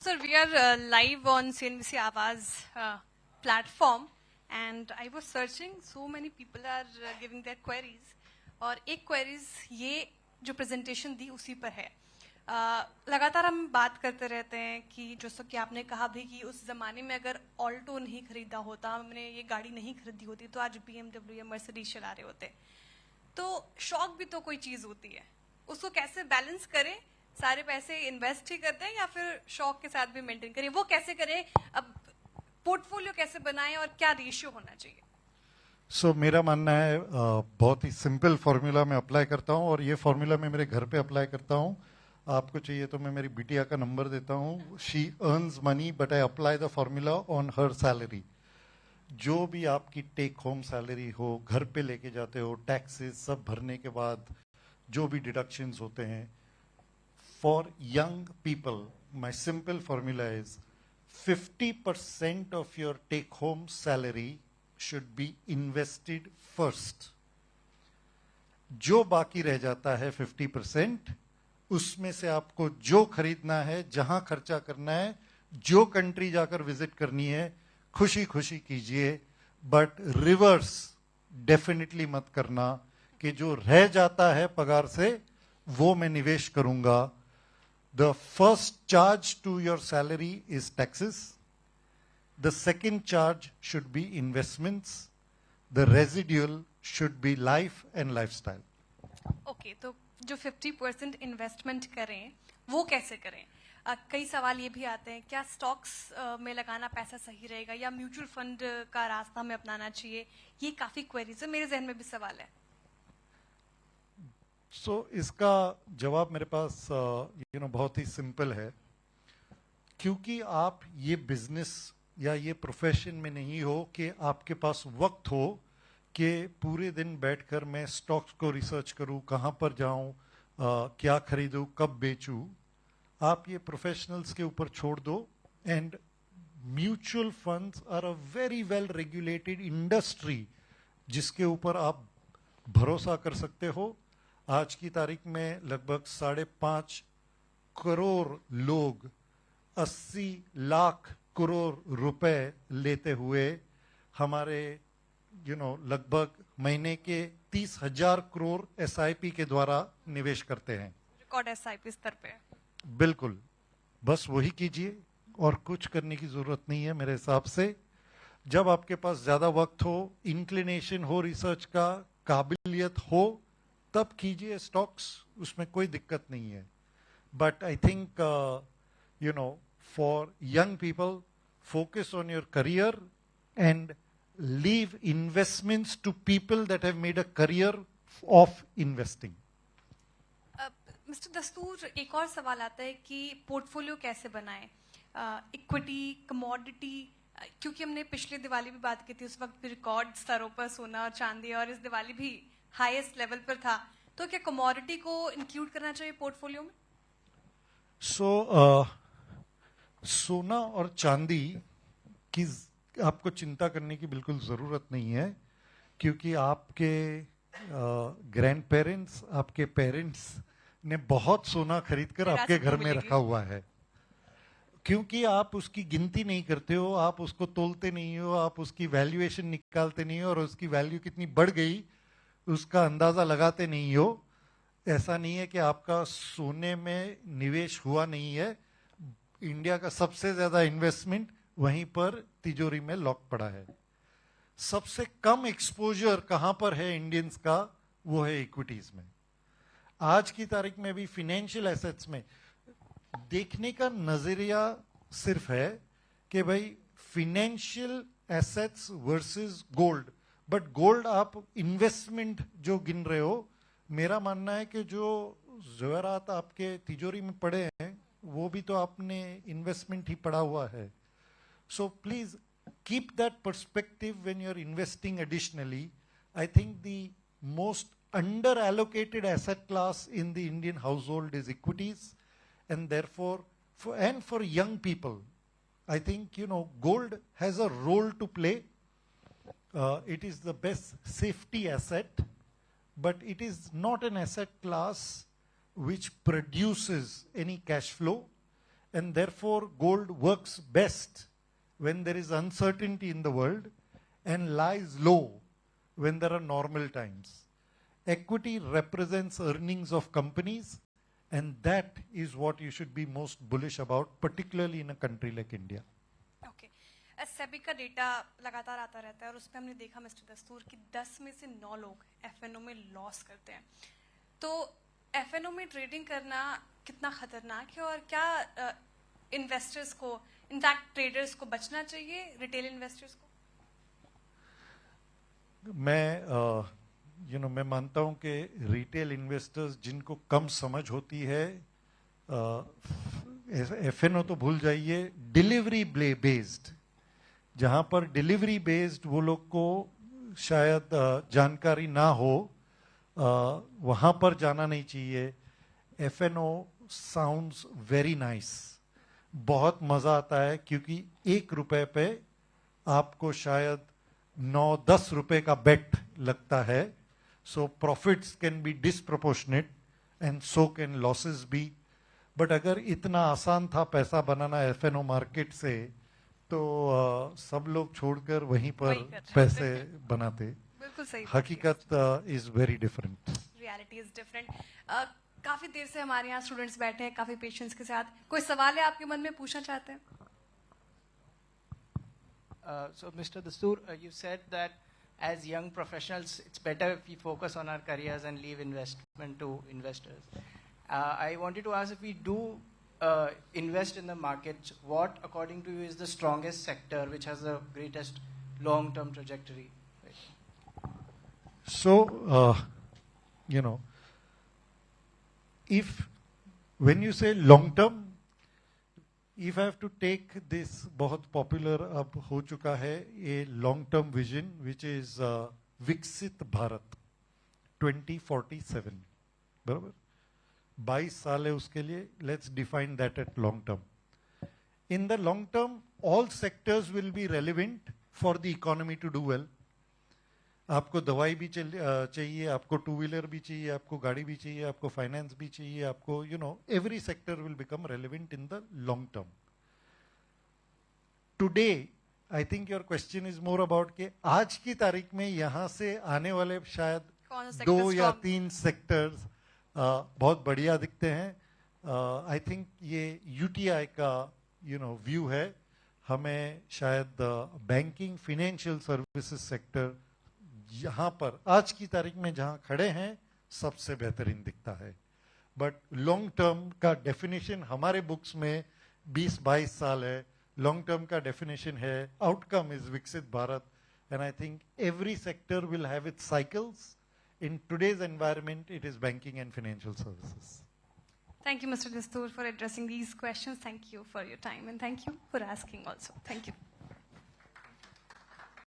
Sir, we are live on CNBC Awaaz platform, and I was searching. So many people are giving their queries, और एक queries ये जो presentation दी उसी पर है. लगातार हम बात करते रहते हैं कि जैसा कि आपने कहा भी कि उस जमाने में अगर ऑल्टो नहीं खरीदा होता, हमने ये गाड़ी नहीं खरीदी होती, तो आज BMW या मर्सिडीज चला रहे होते. तो शौक भी तो कोई चीज होती है, उसको कैसे बैलेंस करें? सारे पैसे इन्वेस्ट ही करते हैं या फिर शौक के साथ भी मेंटेन करें? वो कैसे करें? अब पोर्टफोलियो कैसे बनाएं और क्या रेशियो होना चाहिए? मेरा मानना है बहुत ही सिंपल फॉर्मूला मैं अप्लाई करता हूँ और ये फॉर्मूला मैं मेरे घर पे अप्लाई करता हूँ. आपको चाहिए तो मैं मेरी बिटिया का नंबर देता हूँ. She earns money but I apply the formula on her salary. जो भी आपकी टेक होम सैलरी हो, घर पे लेके जाते हो, टैक्सेस सब भरने के बाद जो भी डिडक्शंस होते हैं, for young people, my simple formula is 50% of your take-home salary should be invested first. जो बाकी रह जाता है 50%, उसमें से आपको जो खरीदना है, जहां खर्चा करना है, जो कंट्री जाकर विजिट करनी है, खुशी खुशी कीजिए. बट रिवर्स डेफिनेटली मत करना कि जो रह जाता है पगार से वो मैं निवेश करूंगा. The first charge to your salary is taxes. The second charge should be investments. The residual should be life and lifestyle. Okay, तो जो 50% इन्वेस्टमेंट करें वो कैसे करें? कई सवाल ये भी आते हैं, क्या स्टॉक्स में लगाना पैसा सही रहेगा या म्यूचुअल फंड का रास्ता हमें अपनाना चाहिए? ये काफी क्वेरीज है, मेरे जहन में भी सवाल है. इसका जवाब मेरे पास बहुत ही सिंपल है. क्योंकि आप ये बिजनेस या ये प्रोफेशन में नहीं हो कि आपके पास वक्त हो कि पूरे दिन बैठकर मैं स्टॉक्स को रिसर्च करूं, कहां पर जाऊं, क्या खरीदूं, कब बेचूं. आप ये प्रोफेशनल्स के ऊपर छोड़ दो. And mutual funds are a very well regulated industry जिसके ऊपर आप भरोसा कर सकते हो. आज की तारीख में लगभग 5.5 करोड़ लोग 80 लाख करोड़ रुपए लेते हुए हमारे लगभग महीने के 30,000 करोड़ SIP के द्वारा निवेश करते हैं. रिकॉर्ड SIP स्तर पे. बिल्कुल, बस वही कीजिए और कुछ करने की जरूरत नहीं है मेरे हिसाब से. जब आपके पास ज्यादा वक्त हो, इंक्लिनेशन हो, रिसर्च का काबिलियत हो, तब कीजिए स्टॉक्स, उसमें कोई दिक्कत नहीं है. But I think for young people, focus on your career and leave investments to people that have made a career of investing. Mister Dastur, एक और सवाल आता है कि पोर्टफोलियो कैसे बनाएं? इक्विटी, कमोडिटी, क्योंकि हमने पिछले दिवाली भी बात की थी, उस वक्त भी रिकॉर्ड स्तरों पर सोना और चांदी, और इस दिवाली भी हाईएस्ट लेवल पर था. तो क्या कमोडिटी को इंक्लूड करना चाहिए पोर्टफोलियो में? सोना और चांदी की आपको चिंता करने की बिल्कुल जरूरत नहीं है, क्योंकि आपके ग्रैंड पेरेंट्स, आपके पेरेंट्स ने बहुत सोना खरीदकर आपके घर में रखा हुआ है. क्योंकि आप उसकी गिनती नहीं करते हो, आप उसको तोलते नहीं हो, आप उसकी वैल्यूएशन निकालते नहीं हो, और उसकी वैल्यू कितनी बढ़ गई उसका अंदाजा लगाते नहीं हो. ऐसा नहीं है कि आपका सोने में निवेश हुआ नहीं है. इंडिया का सबसे ज्यादा इन्वेस्टमेंट वहीं पर तिजोरी में लॉक पड़ा है. सबसे कम एक्सपोजर कहां पर है इंडियंस का? वो है इक्विटीज में. आज की तारीख में भी फाइनेंशियल एसेट्स में देखने का नजरिया सिर्फ है कि भाई financial assets versus gold. But gold आप इन्वेस्टमेंट जो गिन रहे हो, मेरा मानना है कि जो ज़ेवरात आपके तिजोरी में पड़े हैं वो भी तो आपने इन्वेस्टमेंट ही पड़ा हुआ है. So please keep that perspective when you are investing additionally. I think the most under allocated asset class in the Indian household is equities, and therefore for young people, I think gold has a role to play. It is the best safety asset, but it is not an asset class which produces any cash flow, and therefore gold works best when there is uncertainty in the world and lies low when there are normal times. Equity represents earnings of companies, and that is what you should be most bullish about, particularly in a country like India. Okay SEBI का data लगातार आता रहता है और उसमें हमने देखा mister दस्तूर कि 10 में से 9 लोग एफएनओ में लॉस करते हैं. तो एफएनओ में ट्रेडिंग करना कितना खतरनाक है और क्या इन्वेस्टर्स को, इनफैक्ट ट्रेडर्स को बचना चाहिए, रिटेल इन्वेस्टर्स को? मैं मानता हूं कि रिटेल इन्वेस्टर्स जिनको कम समझ होती है, एफएनओ तो भूल जाइए, डिलीवरी बेस्ड, जहां पर डिलीवरी बेस्ड वो लोग को शायद जानकारी ना हो, वहां पर जाना नहीं चाहिए. एफएनओ साउंड्स वेरी नाइस, बहुत मजा आता है, क्योंकि 1 रुपए पे आपको शायद 9-10 रुपए का बेट लगता है. So profits can be disproportionate and so can losses be. But अगर इतना आसान था पैसा बनाना एफएनओ मार्केट से, तो सब लोग छोड़कर वहीं पर पैसे बनाते. बिल्कुल सही. हकीकत is very different. Reality is different. काफी देर से हमारे यहाँ स्टूडेंट्स बैठे हैं काफी पेशेंस के साथ. कोई सवाल है आपके मन में, पूछना चाहते हैं? So Mr. Dastoor, you said that as young professionals, it's better if we focus on our careers and leave investment to investors. I wanted to ask, if we do invest in the markets, what according to you is the strongest sector which has the greatest long-term trajectory? So, if when you say long-term, if I have to take this बहुत popular अब हो चुका है a long-term vision which is विकसित भारत 2047, बराबर 22 साल है उसके लिए. Let's define that at long term. In the long term, all sectors will be relevant for the economy to do well. आपको दवाई भी चाहिए, आपको टू व्हीलर भी चाहिए, आपको गाड़ी भी चाहिए, आपको फाइनेंस भी चाहिए, आपको every sector will become relevant in the long term. Today, I think your question is more about कि आज की तारीख में यहाँ से आने वाले शायद 2 या 3 सेक्टर्स बहुत बढ़िया दिखते हैं. आई थिंक ये यूटीआई का व्यू है. हमें शायद बैंकिंग, फाइनेंशियल सर्विसेज सेक्टर यहाँ पर आज की तारीख में जहाँ खड़े हैं सबसे बेहतरीन दिखता है. बट लॉन्ग टर्म का डेफिनेशन हमारे बुक्स में 20-22 साल है. लॉन्ग टर्म का डेफिनेशन है आउटकम इज विकसित Bharat. And I think every sector will have it's cycles. In today's environment, it is banking and financial services. Thank you, Mr. Dastoor, for addressing these questions. Thank you for your time, and thank you for asking also. Thank you.